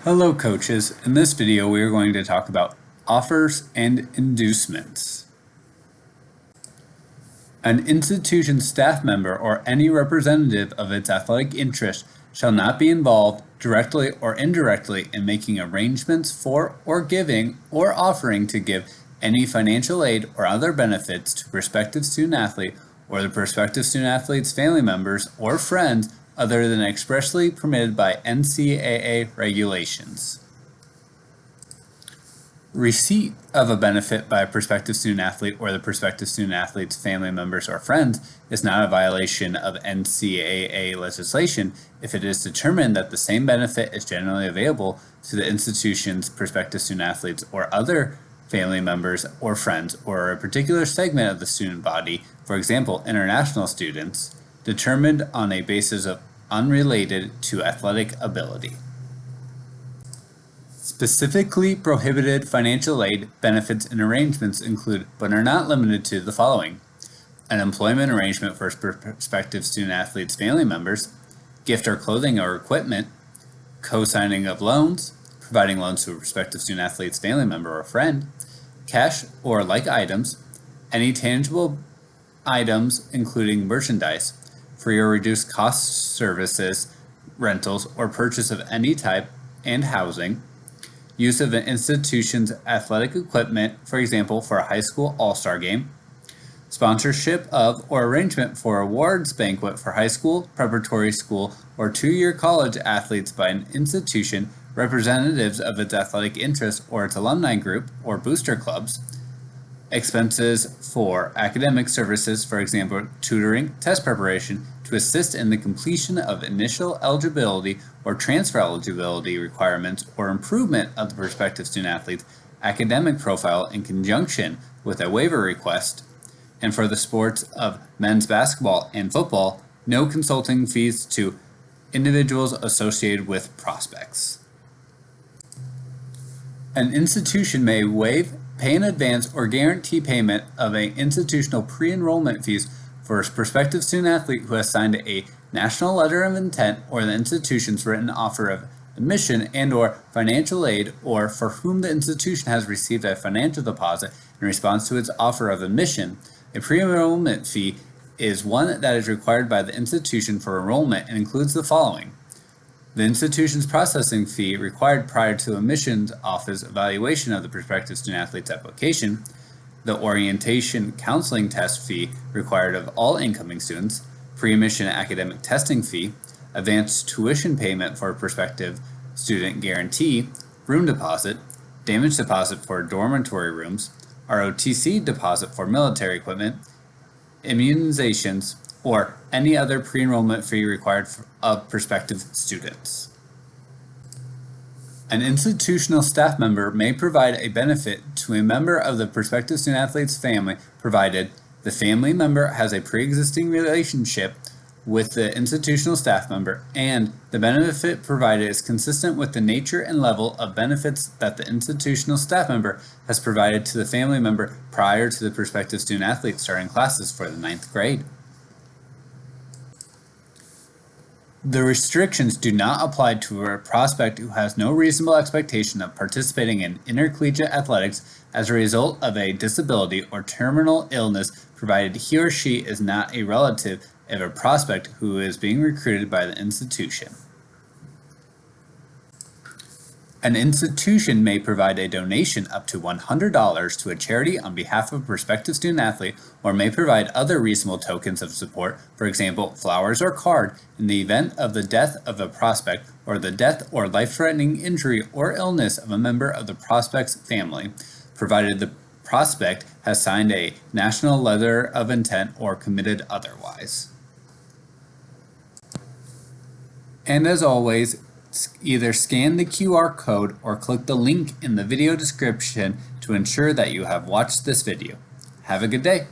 Hello coaches, in this video we are going to talk about offers and inducements. An institution staff member or any representative of its athletic interest shall not be involved directly or indirectly in making arrangements for or giving or offering to give any financial aid or other benefits to prospective student athlete or the prospective student athlete's family members or friends other than expressly permitted by NCAA regulations. Receipt of a benefit by a prospective student athlete or the prospective student athlete's family members or friends is not a violation of NCAA legislation if it is determined that the same benefit is generally available to the institution's prospective student athletes or other family members or friends or a particular segment of the student body, for example, international students, determined on a basis of unrelated to athletic ability. Specifically prohibited financial aid, benefits, and arrangements include, but are not limited to, the following: an employment arrangement for prospective student athletes' family members, gift or clothing or equipment, co-signing of loans, providing loans to a prospective student athlete's family member or friend, cash or like items, any tangible items including merchandise, free or reduced cost services, rentals, or purchase of any type, and housing, use of an institution's athletic equipment, for example, for a high school all-star game, sponsorship of or arrangement for awards banquet for high school, preparatory school, or two-year college athletes by an institution, representatives of its athletic interest or its alumni group or booster clubs, expenses for academic services, for example, tutoring, test preparation, to assist in the completion of initial eligibility or transfer eligibility requirements or improvement of the prospective student athlete's academic profile in conjunction with a waiver request, and for the sports of men's basketball and football, no consulting fees to individuals associated with prospects. An institution may waive, pay in advance, or guarantee payment of an institutional pre-enrollment fees for a prospective student athlete who has signed a national letter of intent or the institution's written offer of admission and/or financial aid, or for whom the institution has received a financial deposit in response to its offer of admission. A pre-enrollment fee is one that is required by the institution for enrollment and includes the following: the institution's processing fee required prior to admissions office evaluation of the prospective student athlete's application, the orientation counseling test fee required of all incoming students, pre-admission academic testing fee, advanced tuition payment for a prospective student guarantee, room deposit, damage deposit for dormitory rooms, ROTC deposit for military equipment, immunizations, or any other pre-enrollment fee required of prospective students. An institutional staff member may provide a benefit to a member of the prospective student athlete's family provided the family member has a pre-existing relationship with the institutional staff member and the benefit provided is consistent with the nature and level of benefits that the institutional staff member has provided to the family member prior to the prospective student athlete starting classes for the 9th grade. The restrictions do not apply to a prospect who has no reasonable expectation of participating in intercollegiate athletics as a result of a disability or terminal illness, provided he or she is not a relative of a prospect who is being recruited by the institution. An institution may provide a donation up to $100 to a charity on behalf of a prospective student athlete, or may provide other reasonable tokens of support, for example, flowers or card, in the event of the death of a prospect or the death or life-threatening injury or illness of a member of the prospect's family, provided the prospect has signed a national letter of intent or committed otherwise. And as always, either scan the QR code or click the link in the video description to ensure that you have watched this video. Have a good day.